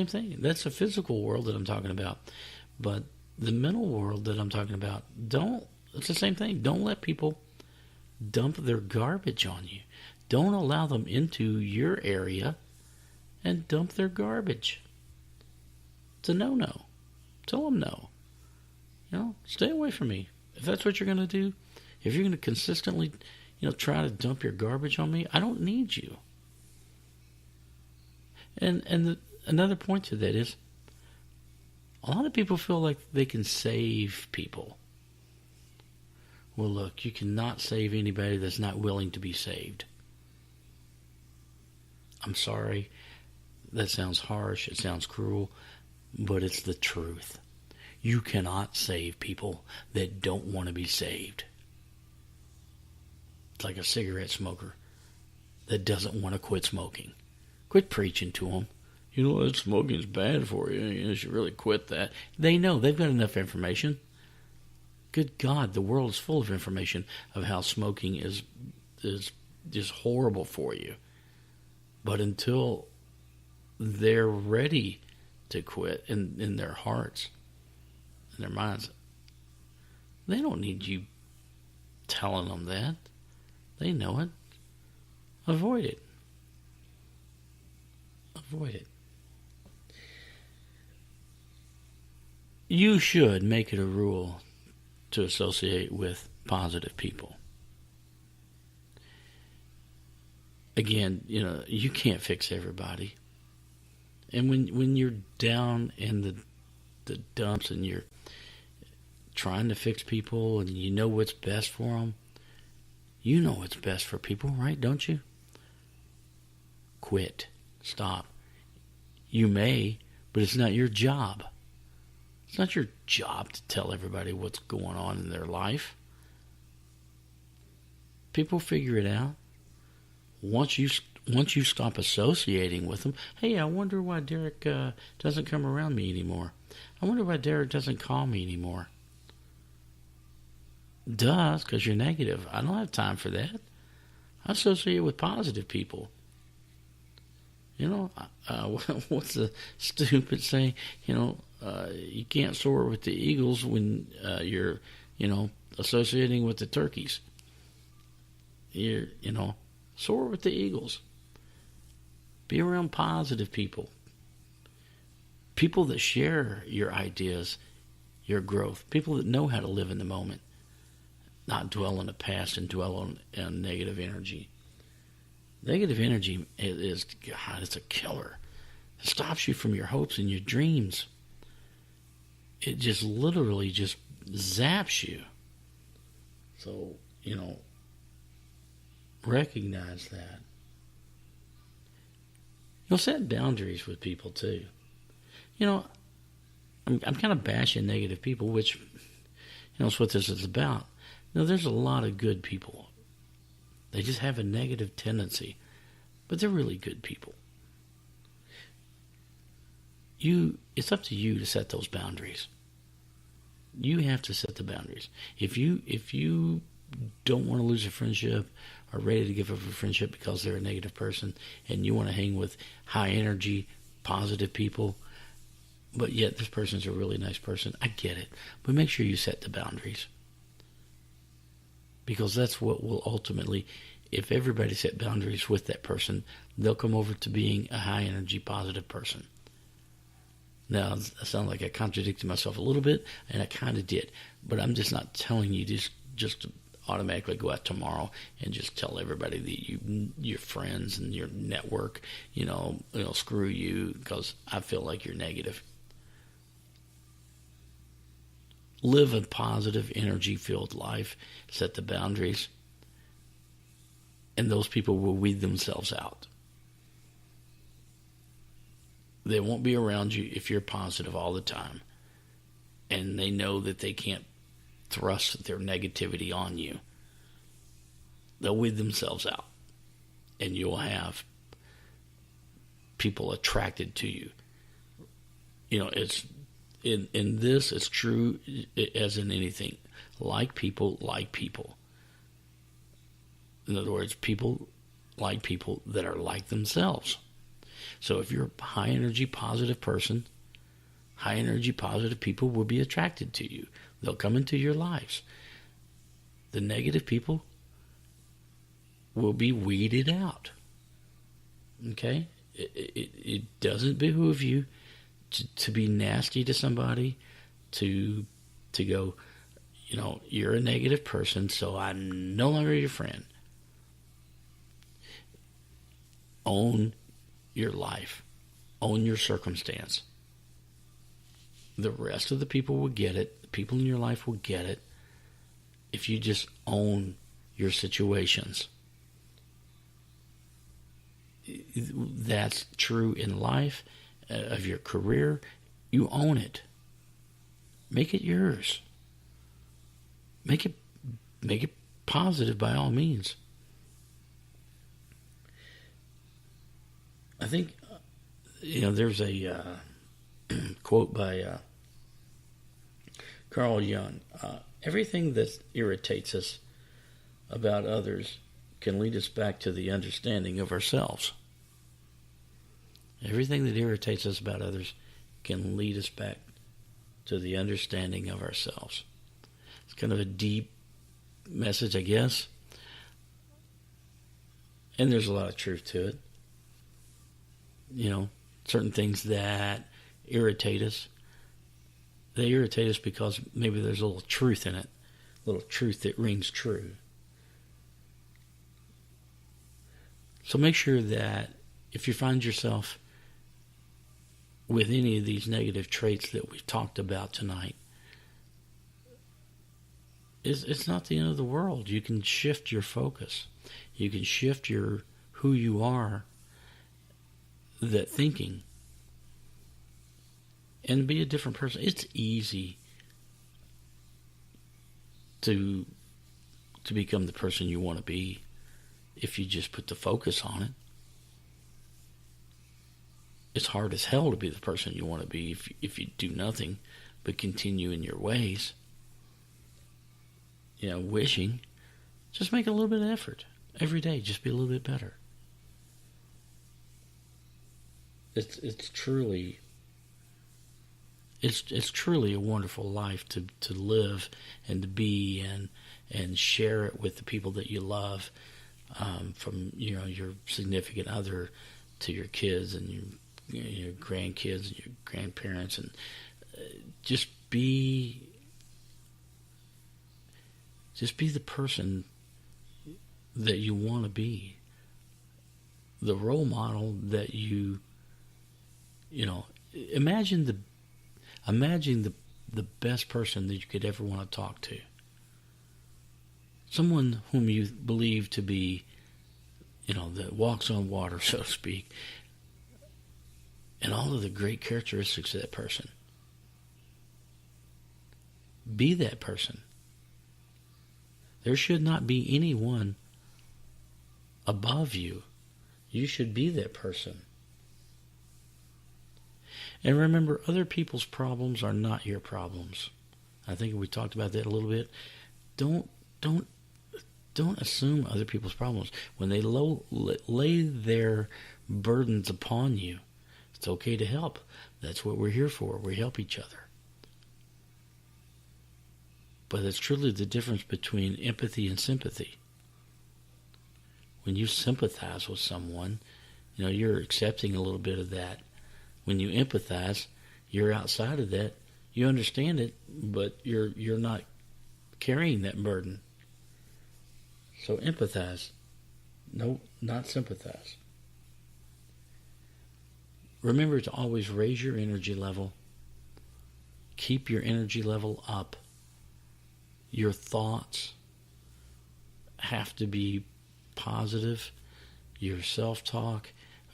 Same thing. That's the physical world that I'm talking about. But the mental world that I'm talking about, it's the same thing. Don't let people dump their garbage on you. Don't allow them into your area and dump their garbage. It's a no-no. Tell them no. Stay away from me. If that's what you're going to do, if you're going to consistently, try to dump your garbage on me, I don't need you. And another point to that is, a lot of people feel like they can save people. Well, look, you cannot save anybody that's not willing to be saved. I'm sorry. That sounds harsh. It sounds cruel. But it's the truth. You cannot save people that don't want to be saved. It's like a cigarette smoker that doesn't want to quit smoking. Quit preaching to them. That smoking is bad for you. You should really quit that. They know. They've got enough information. Good God, the world is full of information of how smoking is just horrible for you. But until they're ready to quit in their hearts, in their minds, they don't need you telling them that. They know it. Avoid it. Avoid it. You should make it a rule to associate with positive people. Again, you can't fix everybody. And when you're down in the dumps and you're trying to fix people and you know what's best for them, you know what's best for people, right? Don't you? Quit. Stop. You may, but it's not your job. It's not your job to tell everybody what's going on in their life. People figure it out. Once you stop associating with them, hey, I wonder why Derek doesn't come around me anymore. I wonder why Derek doesn't call me anymore. Duh, because you're negative. I don't have time for that. I associate with positive people. What's the stupid saying? You can't soar with the eagles when you're, associating with the turkeys. Soar with the eagles. Be around positive people. People that share your ideas, your growth. People that know how to live in the moment. Not dwell in the past and dwell on negative energy. Negative energy it's a killer. It stops you from your hopes and your dreams. It just literally just zaps you. So, recognize that. Set boundaries with people too. I'm kind of bashing negative people, which, is what this is about. There's a lot of good people. They just have a negative tendency, but they're really good people. It's up to you to set those boundaries. You have to set the boundaries. If you don't want to lose a friendship or ready to give up a friendship because they're a negative person and you want to hang with high energy, positive people, but yet this person's a really nice person, I get it. But make sure you set the boundaries. Because that's what will ultimately, if everybody set boundaries with that person, they'll come over to being a high energy, positive person. Now, I sound like I contradicted myself a little bit, and I kind of did. But I'm just not telling you just to automatically go out tomorrow and just tell everybody that your friends and your network, screw you because I feel like you're negative. Live a positive, energy-filled life. Set the boundaries. And those people will weed themselves out. They won't be around you if you're positive all the time. And they know that they can't thrust their negativity on you. They'll weed themselves out. And you'll have people attracted to you. It's... In this, it's true as in anything. Like people. In other words, people like people that are like themselves. So if you're a high energy, positive person, high energy, positive people will be attracted to you. They'll come into your lives. The negative people will be weeded out. Okay? It doesn't behoove you to be nasty to somebody, to go, you're a negative person, so I'm no longer your friend. Own your life. Own your circumstance. The rest of the people will get it. The people in your life will get it if you just own your situations. That's true in life, of your career. You own it. Make it yours. Make it positive by all means. I think, there's a quote by Carl Jung. Everything that irritates us about others can lead us back to the understanding of ourselves. Everything that irritates us about others can lead us back to the understanding of ourselves. It's kind of a deep message, I guess. And there's a lot of truth to it. Certain things that irritate us, they irritate us because maybe there's a little truth in it, a little truth that rings true. So make sure that if you find yourself with any of these negative traits that we've talked about tonight, it's not the end of the world. You can shift your focus. You can shift who you are, that thinking, and be a different person. It's easy to become the person you want to be if you just put the focus on it. It's hard as hell to be the person you want to be if you do nothing but continue in your ways. Wishing. Just make a little bit of effort every day. Just be a little bit better. It's truly a wonderful life to live and to be and share it with the people that you love, from your significant other to your kids and your grandkids and your grandparents, and just be the person that you want to be, the role model that imagine the best person that you could ever want to talk to. Someone whom you believe to be, that walks on water, so to speak, and all of the great characteristics of that person. Be that person. There should not be anyone above you. You should be that person. And remember, other people's problems are not your problems. I think we talked about that a little bit. Don't assume other people's problems. When they lay their burdens upon you, it's okay to help. That's what we're here for. We help each other. But it's truly the difference between empathy and sympathy. When you sympathize with someone, you're accepting a little bit of that. When you empathize, you're outside of that. You understand it, but you're not carrying that burden. So empathize. No, not sympathize. Remember to always raise your energy level. Keep your energy level up. Your thoughts have to be positive. Your self-talk,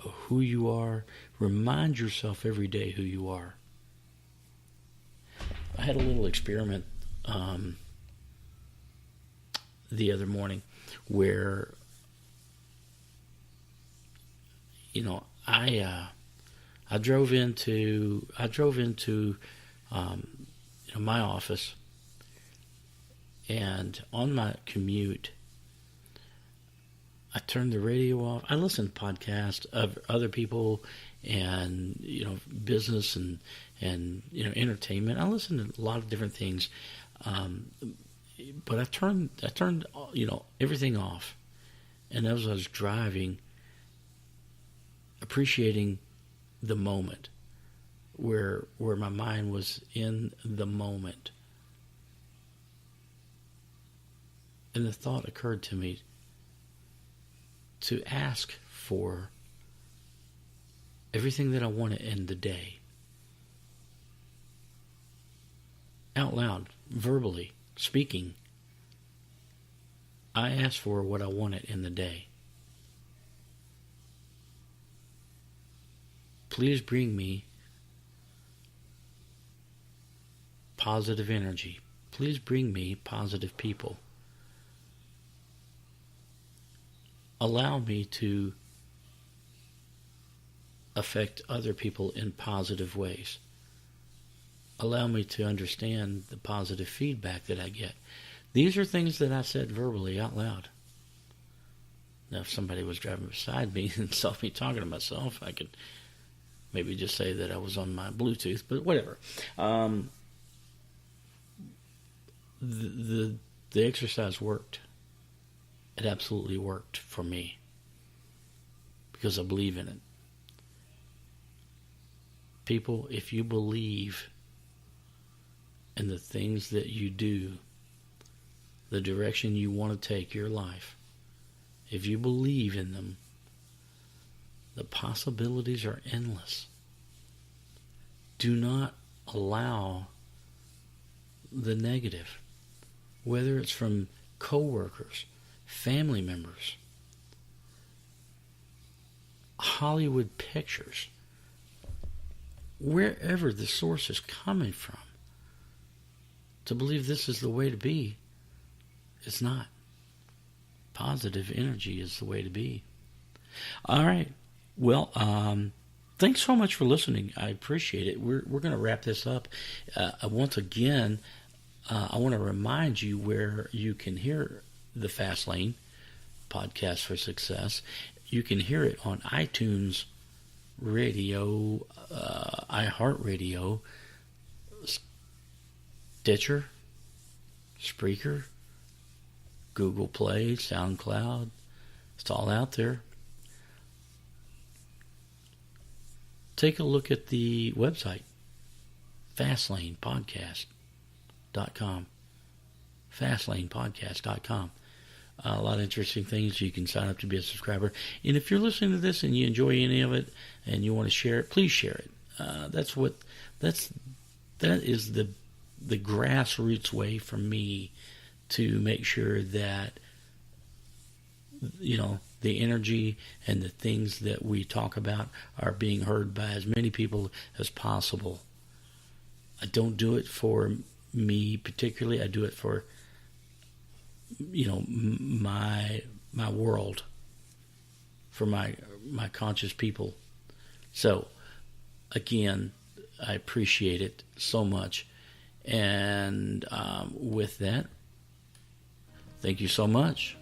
who you are. Remind yourself every day who you are. I had a little experiment the other morning where, I drove into my office, and on my commute, I turn the radio off. I listen to podcasts of other people and, business and entertainment. I listen to a lot of different things. But I turned everything off. And as I was driving, appreciating the moment, where my mind was in the moment. And the thought occurred to me to ask for everything that I wanted in the day. Out loud, verbally, speaking. I asked for what I wanted in the day. Please bring me positive energy. Please bring me positive people. Allow me to affect other people in positive ways. Allow me to understand the positive feedback that I get. These are things that I said verbally out loud. Now, if somebody was driving beside me and saw me talking to myself, I could maybe just say that I was on my Bluetooth, but whatever. The exercise worked. It absolutely worked for me because I believe in it. People, if you believe in the things that you do, the direction you want to take your life, if you believe in them, the possibilities are endless. Do not allow the negative, whether it's from coworkers, family members, Hollywood pictures, wherever the source is coming from, to believe this is the way to be. It's not. Positive energy is the way to be. All right. Well, thanks so much for listening. I appreciate it. We're going to wrap this up. Once again, I want to remind you where you can hear the Fast Lane Podcast for Success. You can hear it on iTunes Radio, iHeartRadio, Stitcher, Spreaker, Google Play, SoundCloud. It's all out there. Take a look at the website, FastlanePodcast.com. FastlanePodcast.com. A lot of interesting things. You can sign up to be a subscriber. And if you're listening to this and you enjoy any of it and you want to share it, please share it. That is the grassroots way for me to make sure that the energy and the things that we talk about are being heard by as many people as possible. I don't do it for me particularly. I do it for my world, for my conscious people. So again, I appreciate it so much. And with that, thank you so much.